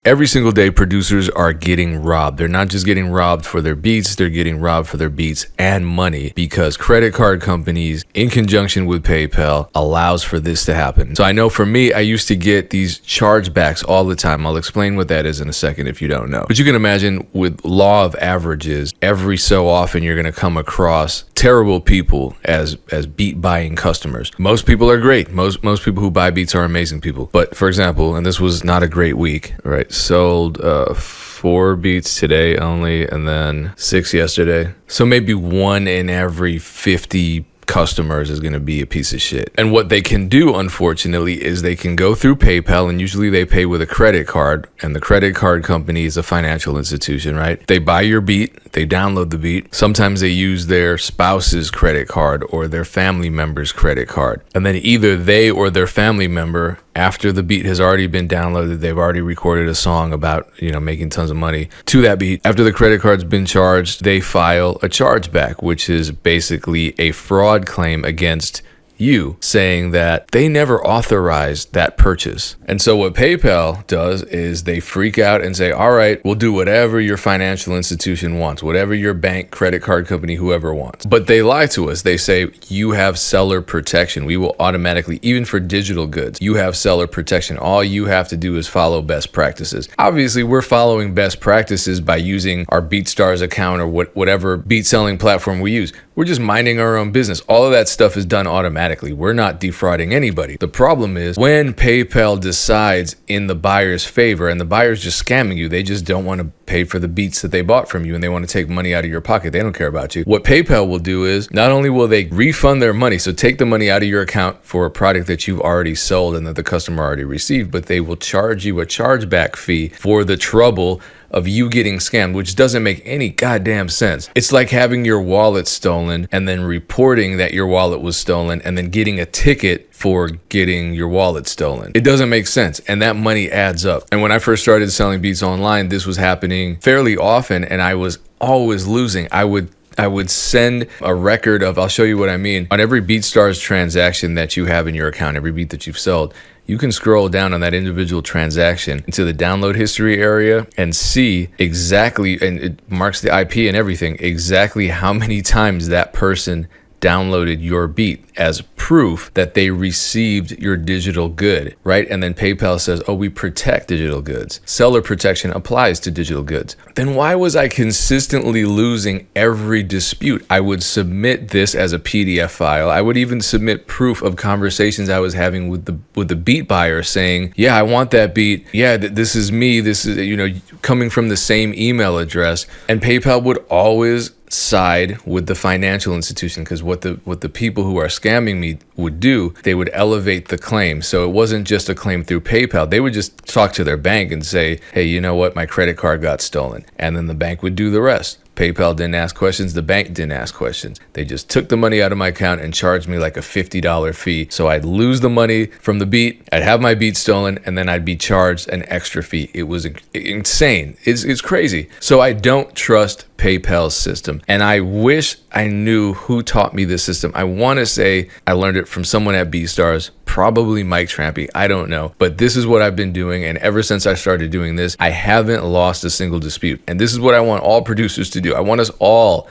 Every single day, producers are getting robbed. They're not just getting robbed for their beats, they're getting robbed for their beats and money because credit card companies, in conjunction with PayPal, allows for this to happen. So I know for me, I used to get these chargebacks all the time. I'll explain what that is in a second if you don't know. But you can imagine with law of averages, every so often you're going to come across terrible people as beat buying customers. Most people are great. Most people who buy beats are amazing people. But for example, and this was not a great week, right? Sold 4 beats today only, and then 6 yesterday. So maybe 1 in every 50 customers is going to be a piece of shit. And what they can do, unfortunately, is they can go through PayPal, and usually they pay with a credit card, and the credit card company is a financial institution, right? They buy your beat, they download the beat. Sometimes they use their spouse's credit card or their family member's credit card. And then either they or their family member, after the beat has already been downloaded, they've already recorded a song about, making tons of money to that beat. After the credit card's been charged, they file a chargeback, which is basically a fraud claim against you, saying that they never authorized that purchase. And so what PayPal does is they freak out and say, all right, we'll do whatever your financial institution wants, whatever your bank, credit card company, whoever wants. But they lie to us. They say, you have seller protection. We will automatically, even for digital goods, you have seller protection. All you have to do is follow best practices. Obviously, we're following best practices by using our BeatStars account or whatever beat selling platform we use. We're just minding our own business. All of that stuff is done automatically. We're not defrauding anybody. The problem is when PayPal decides in the buyer's favor and the buyer's just scamming you, they just don't want to pay for the beats that they bought from you and they want to take money out of your pocket. They don't care about you. What PayPal will do is not only will they refund their money, so take the money out of your account for a product that you've already sold and that the customer already received, but they will charge you a chargeback fee for the trouble of you getting scammed, which doesn't make any goddamn sense. It's like having your wallet stolen and then reporting that your wallet was stolen and then getting a ticket for getting your wallet stolen. It doesn't make sense, and that money adds up. And when I first started selling beats online, this was happening fairly often, and I was always losing. I would send a record of, I'll show you what I mean, on every BeatStars transaction that you have in your account, every beat that you've sold, you can scroll down on that individual transaction into the download history area and see exactly, and it marks the IP and everything, exactly how many times that person downloaded your beat as proof that they received your digital good, right? And then PayPal says, oh, we protect digital goods. Seller protection applies to digital goods. Then why was I consistently losing every dispute? I would submit this as a PDF file. I would even submit proof of conversations I was having with the beat buyer saying, yeah, I want that beat. Yeah, this is me. This is, coming from the same email address. And PayPal would always side with the financial institution, because what the people who are scamming me would do, they would elevate the claim. So it wasn't just a claim through PayPal. They would just talk to their bank and say, hey, you know what, my credit card got stolen. And then the bank would do the rest. PayPal didn't ask questions. The bank didn't ask questions. They just took the money out of my account and charged me like a $50 fee. So I'd lose the money from the beat. I'd have my beat stolen, and then I'd be charged an extra fee. It was insane. It's crazy. So I don't trust PayPal's system. And I wish I knew who taught me this system. I want to say I learned it from someone at BeatStars, probably Mike Trampy. I don't know. But this is what I've been doing. And ever since I started doing this, I haven't lost a single dispute. And this is what I want all producers to do. I want us all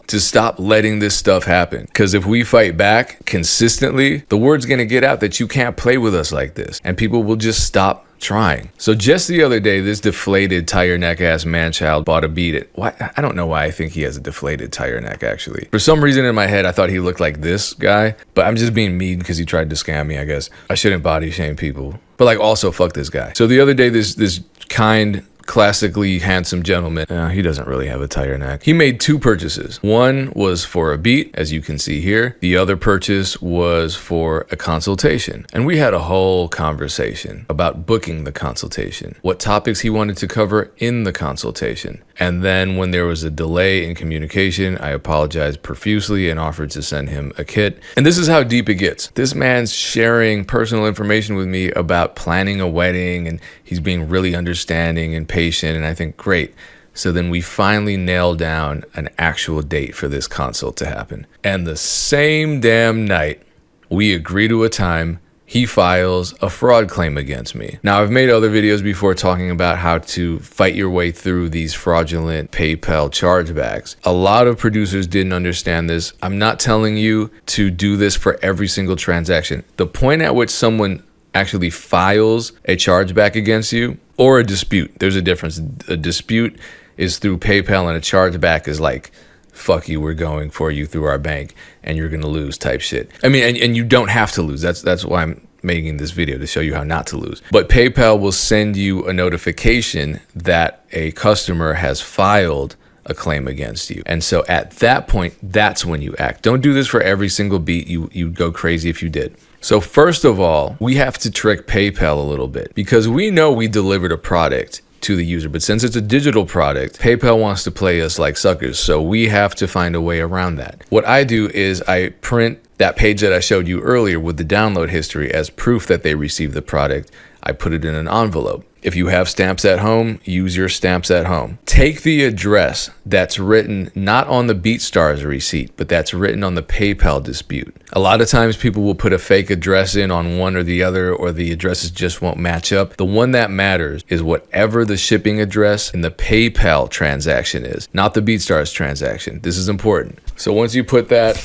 to stop letting this stuff happen. Because if we fight back consistently, the word's going to get out that you can't play with us like this. And people will just stop trying. So just the other day, this deflated tire neck ass man-child bought a beat. I don't know why I think he has a deflated tire neck, actually. For some reason in my head, I thought he looked like this guy, but I'm just being mean because he tried to scam me, I guess. I shouldn't body shame people, but also fuck this guy. So the other day, this kind, classically handsome gentleman, he doesn't really have a tire neck. He made 2 purchases. One was for a beat, as you can see here. The other purchase was for a consultation. And we had a whole conversation about booking the consultation, what topics he wanted to cover in the consultation. And then when there was a delay in communication, I apologized profusely and offered to send him a kit. And this is how deep it gets. This man's sharing personal information with me about planning a wedding, and he's being really understanding and patient. And I think, great. So then we finally nail down an actual date for this consult to happen. And the same damn night, we agree to a time. he files a fraud claim against me. Now, I've made other videos before talking about how to fight your way through these fraudulent PayPal chargebacks. A lot of producers didn't understand this. I'm not telling you to do this for every single transaction. The point at which someone actually files a chargeback against you, or a dispute, there's a difference. A dispute is through PayPal, and a chargeback is like, fuck you, we're going for you through our bank and you're gonna lose type shit. I mean, and you don't have to lose. That's why I'm making this video, to show you how not to lose. But PayPal will send you a notification that a customer has filed a claim against you. And so at that point, that's when you act. Don't do this for every single beat. You'd go crazy if you did. So first of all, we have to trick PayPal a little bit, because we know we delivered a product to the user, but since it's a digital product, PayPal wants to play us like suckers, so we have to find a way around that. What I do is I print that page that I showed you earlier with the download history as proof that they received the product. I put it in an envelope. If you have stamps at home, use your stamps at home. Take the address that's written not on the BeatStars receipt, but that's written on the PayPal dispute. A lot of times people will put a fake address in on one or the other, or the addresses just won't match up. The one that matters is whatever the shipping address in the PayPal transaction is, not the BeatStars transaction. This is important. So once you put that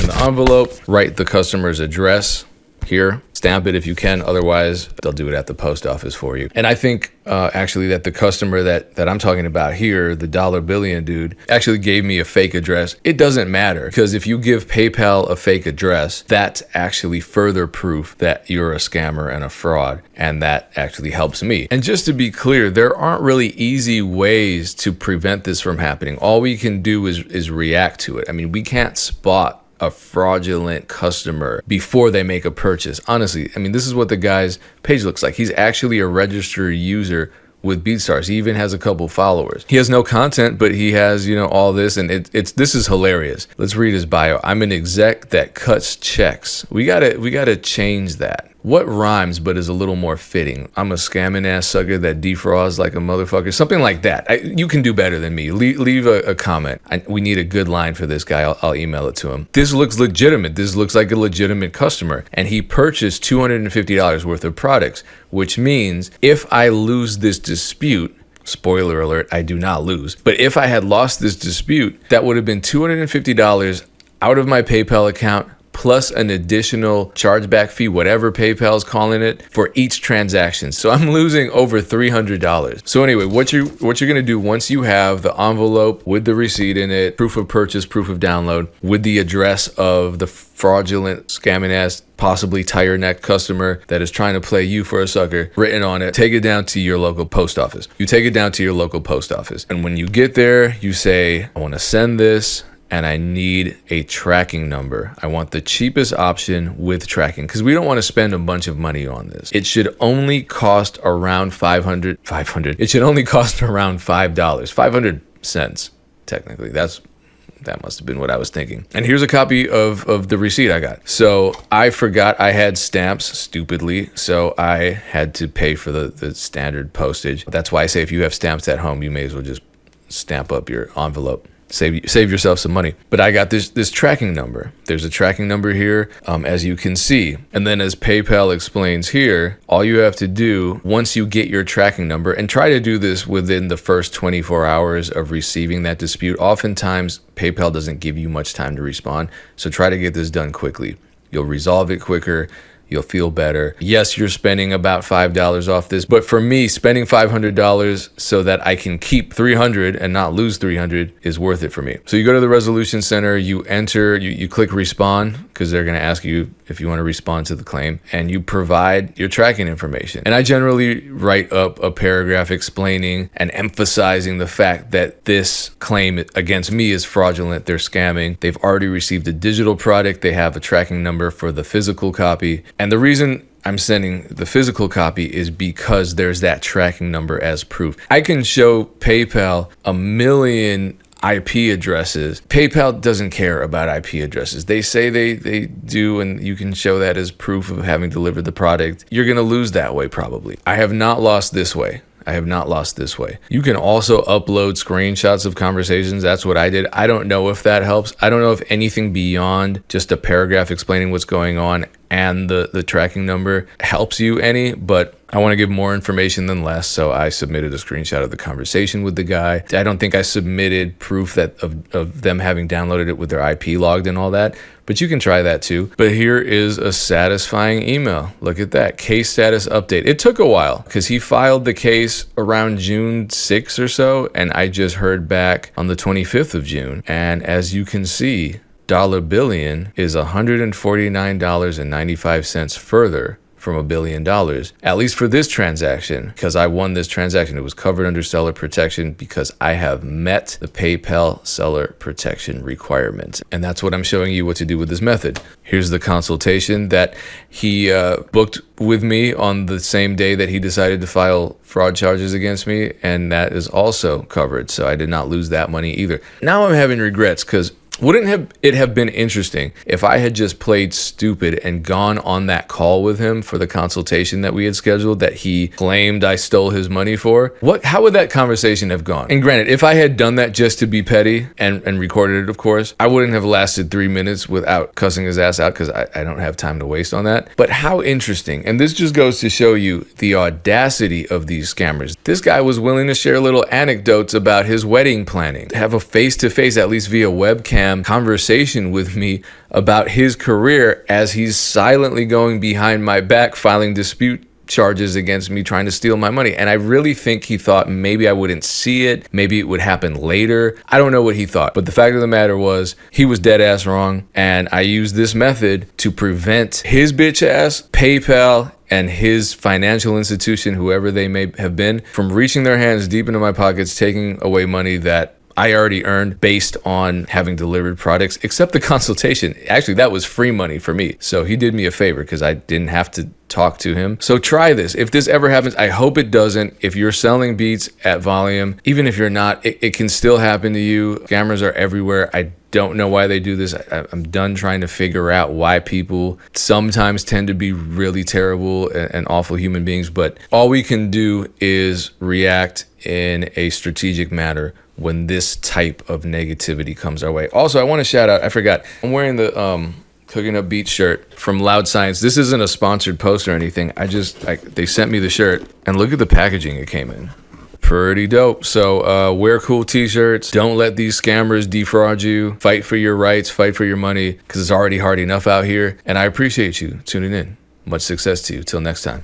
in the envelope, write the customer's address here, stamp it if you can, otherwise they'll do it at the post office for you. And I think actually that the customer that I'm talking about here, the dollar billion dude, actually gave me a fake address. It doesn't matter, because if you give PayPal a fake address, that's actually further proof that you're a scammer and a fraud, and that actually helps me. And just to be clear, there aren't really easy ways to prevent this from happening. All we can do is react to it. I mean, we can't spot a fraudulent customer before they make a purchase. Honestly, I mean, this is what the guy's page looks like. He's actually a registered user with BeatStars. He even has a couple followers. He has no content, but he has, you know, all this, and this is hilarious. Let's read his bio. I'm an exec that cuts checks. We gotta change that. What rhymes but is a little more fitting? I'm a scamming ass sucker that defrauds like a motherfucker. Something like that. You can do better than me. Leave a comment. We need a good line for this guy. I'll email it to him. This looks legitimate. This looks like a legitimate customer. And he purchased $250 worth of products, which means if I lose this dispute, spoiler alert, I do not lose. But if I had lost this dispute, that would have been $250 out of my PayPal account, plus an additional chargeback fee, whatever PayPal's calling it, for each transaction. So I'm losing over $300. So anyway, what you're gonna do once you have the envelope with the receipt in it, proof of purchase, proof of download, with the address of the fraudulent, scamming ass, possibly tire neck customer that is trying to play you for a sucker written on it, take it down to your local post office. You take it down to your local post office. And when you get there, you say, I wanna send this, and I need a tracking number. I want the cheapest option with tracking, because we don't want to spend a bunch of money on this. It should only cost around $500. It should only cost around $5, 500 cents, technically. That must have been what I was thinking. And here's a copy of the receipt I got. So I forgot I had stamps, stupidly, so I had to pay for the standard postage. That's why I say if you have stamps at home, you may as well just stamp up your envelope. Save yourself some money. But I got this tracking number. There's a tracking number here, as you can see. And then as PayPal explains here, all you have to do once you get your tracking number, and try to do this within the first 24 hours of receiving that dispute. Oftentimes, PayPal doesn't give you much time to respond, so try to get this done quickly. You'll resolve it quicker. You'll feel better. Yes, you're spending about $5 off this, but for me, spending $500 so that I can keep $300 and not lose $300 is worth it for me. So you go to the resolution center, you enter, you click respond, because they're going to ask you if you want to respond to the claim, and you provide your tracking information. And I generally write up a paragraph explaining and emphasizing the fact that this claim against me is fraudulent. They're scamming. They've already received a digital product. They have a tracking number for the physical copy. And the reason I'm sending the physical copy is because there's that tracking number as proof. I can show PayPal a million IP addresses. PayPal doesn't care about IP addresses. They say they do, and you can show that as proof of having delivered the product. You're gonna lose that way probably. I have not lost this way. You can also upload screenshots of conversations. That's what I did. I don't know if that helps. I don't know if anything beyond just a paragraph explaining what's going on and the tracking number helps you any, but I want to give more information than less, so I submitted a screenshot of the conversation with the guy. I don't think I submitted proof that of them having downloaded it with their IP logged and all that, but you can try that too. But here is a satisfying email. Look at that, case status update. It took a while because he filed the case around June 6th or so, and I just heard back on the 25th of June. And as you can see, dollar billion is $149.95 further from $1 billion, at least for this transaction, because I won this transaction. It was covered under seller protection because I have met the PayPal seller protection requirements. And that's what I'm showing you what to do with this method. Here's the consultation that he booked with me on the same day that he decided to file fraud charges against me, and that is also covered. So I did not lose that money either. Now I'm having regrets because wouldn't it have been interesting if I had just played stupid and gone on that call with him for the consultation that we had scheduled that he claimed I stole his money for? How would that conversation have gone? And granted, if I had done that just to be petty and recorded it, of course, I wouldn't have lasted 3 minutes without cussing his ass out because I don't have time to waste on that. But how interesting. And this just goes to show you the audacity of these scammers. This guy was willing to share little anecdotes about his wedding planning, have a face-to-face, at least via webcam, conversation with me about his career as he's silently going behind my back filing dispute charges against me trying to steal my money. And I really think he thought maybe I wouldn't see it, maybe it would happen later. I don't know what he thought, but the fact of the matter was he was dead ass wrong, and I used this method to prevent his bitch ass, PayPal, and his financial institution, whoever they may have been, from reaching their hands deep into my pockets, taking away money that I already earned based on having delivered products, except the consultation. Actually, that was free money for me. So he did me a favor because I didn't have to talk to him. So try this. If this ever happens, I hope it doesn't. If you're selling beats at volume, even if you're not, it can still happen to you. Scammers are everywhere. I don't know why they do this. I'm done trying to figure out why people sometimes tend to be really terrible and awful human beings. But all we can do is react in a strategic manner when this type of negativity comes our way. Also, I want to shout out, I forgot, I'm wearing the Cooking Up Beats shirt from Loud Science. This isn't a sponsored post or anything. They sent me the shirt, and look at the packaging it came in. Pretty dope. So wear cool t-shirts. Don't let these scammers defraud you. Fight for your rights, fight for your money, because it's already hard enough out here. And I appreciate you tuning in. Much success to you. Till next time.